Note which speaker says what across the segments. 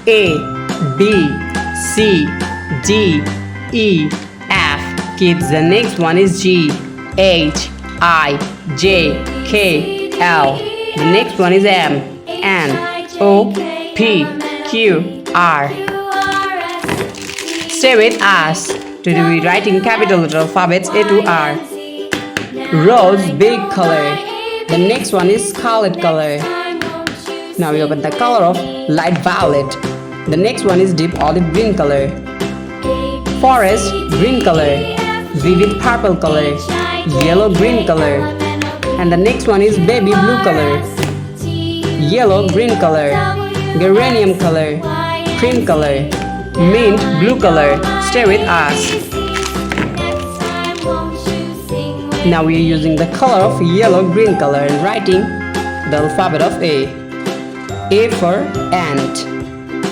Speaker 1: A, B, C, D, E, F. Kids, the next one is G, H, I, J, K, L. The next one is M, N, O, P, Q, R. Stay with us to be writing capital letter alphabets A to R. Rose, big color. The next one is scarlet color. Now we open the color of light violet. The next one is deep olive green color. Forest, green color. Vivid purple color. Yellow green color. And the next one is baby blue color. Yellow green color. Geranium color. Cream color. Mint blue color. Stay with us. Now we are using the color of yellow green color and writing the alphabet of A. A for ant.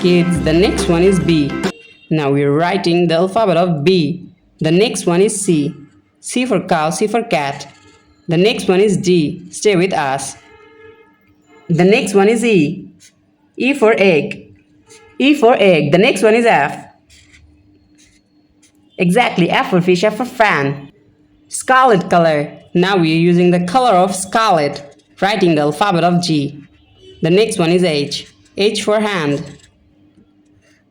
Speaker 1: Kids, the next one is B. Now we are writing the alphabet of B. The next one is C. C for cow, C for cat. The next one is D. Stay with us. The next one is E. E for egg. E for egg. The next one is F. Exactly, F for fish, F for fan. Scarlet color. Now we are using the color of scarlet, writing the alphabet of G. The next one is H. H for hand.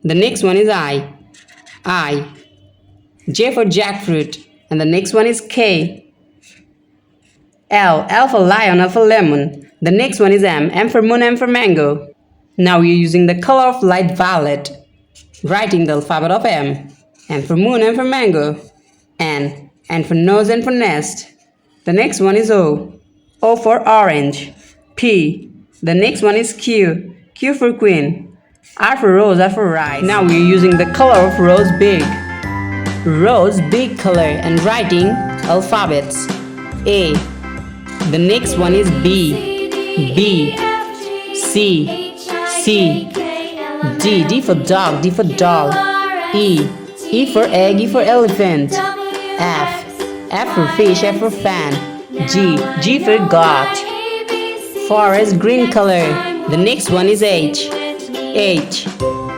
Speaker 1: The next one is I. J for jackfruit. And the next one is K. L. L for lion, L for lemon. The next one is M. M for moon, M for mango. Now we are using the color of light violet, writing the alphabet of M. M for moon, M for mango. N for nose, N for nest. The next one is O. O for orange. P. The next one is Q. Q for queen. R for rose, R for rice. Now we are using the color of rose big. Rose big color and writing alphabets. A. The next one is B. B. C. C. D. D for dog, D for doll. E. E for egg, E for elephant. F. F for fish, F for fan. G. G for goat. Forest green color. The next one is H. H.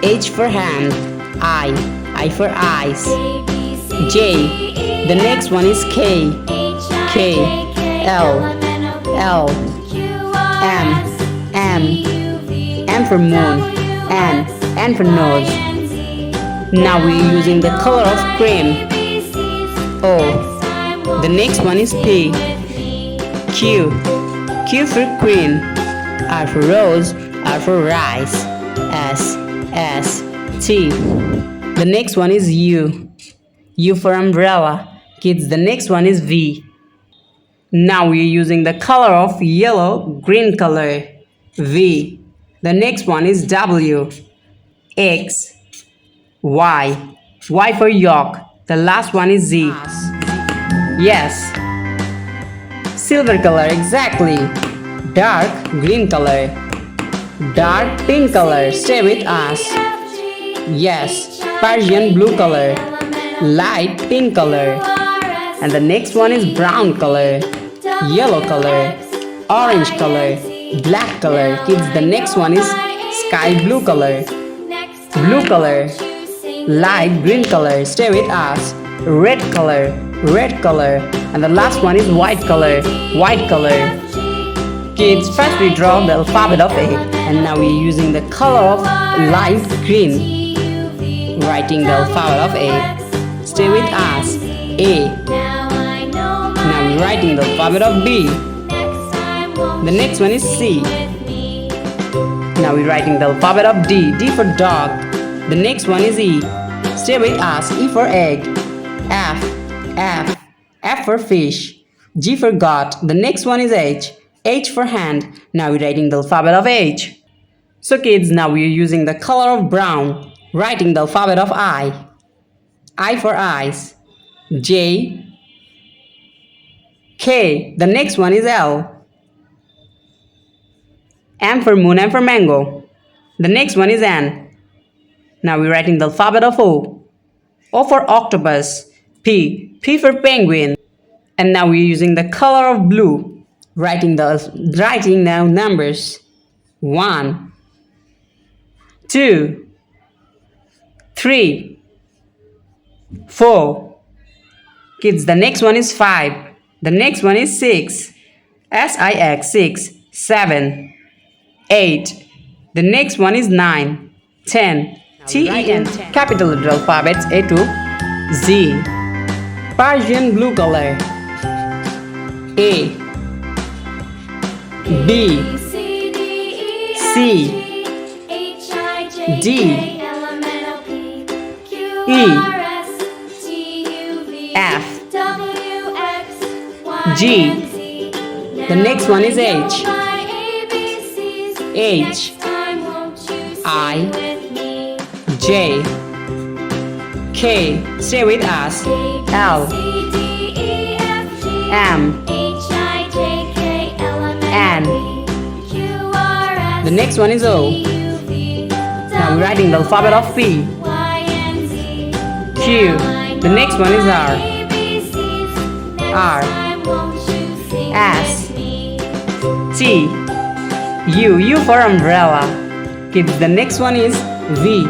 Speaker 1: H for hand. I for eyes. J. The next one is K. K. L. M for moon. N for nose. Now we're using the color of cream. O. The next one is P. Q. Q for queen. R for rose. R for rice. S. T. The next one is U. U for umbrella. Kids, the next one is V. Now we're using the color of yellow green color. V. The next one is W. X. Y. Y for yolk. The last one is Z. Yes. Silver color, exactly. Dark green color. Dark pink color. Stay with us. Yes. Persian blue color. Light pink color. And the next one is brown color. Yellow color. Orange color. Black color. Kids, the next one is sky blue color. Blue color. Light green color. Stay with us. Red color. Red color. And the last one is white color. White color. Kids, first we draw the alphabet of A, and now we're using the color of light green, writing the alphabet of A. Stay with us. A. Now we're writing the alphabet of B. The next one is C. Now we're writing the alphabet of D. D for dog. The next one is E. Stay with us. E for egg. F for fish. G for goat. The next one is H. H for hand. Now we're writing the alphabet of H. So kids, now we're using the color of brown, writing the alphabet of I. I for eyes. J. K. The next one is L. M for moon, M for mango. The next one is N. Now we're writing the alphabet of O. O for octopus. P. P for penguin. And now we're using the color of blue, writing down numbers. 1, 2, 3, 4. Kids, the next one is 5. The next one is 6. SIX, 6. 7, 8. The next one is 9. 10. TEN, capital letter alphabets A to Z. Persian blue color. A, B, C, D, E, F, G. The next one is H. H, I, J, K. Stay with us. L, M, N. The next one is O. Now we're writing the alphabet of P. Q. The next one is R. R, S, T, U. U for umbrella. Kids, the next one is V.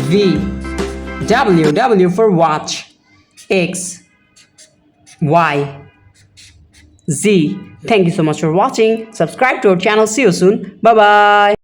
Speaker 1: V. W. W for watch. X, Y, Z. Thank you so much for watching. Subscribe to our channel. See you soon. Bye bye.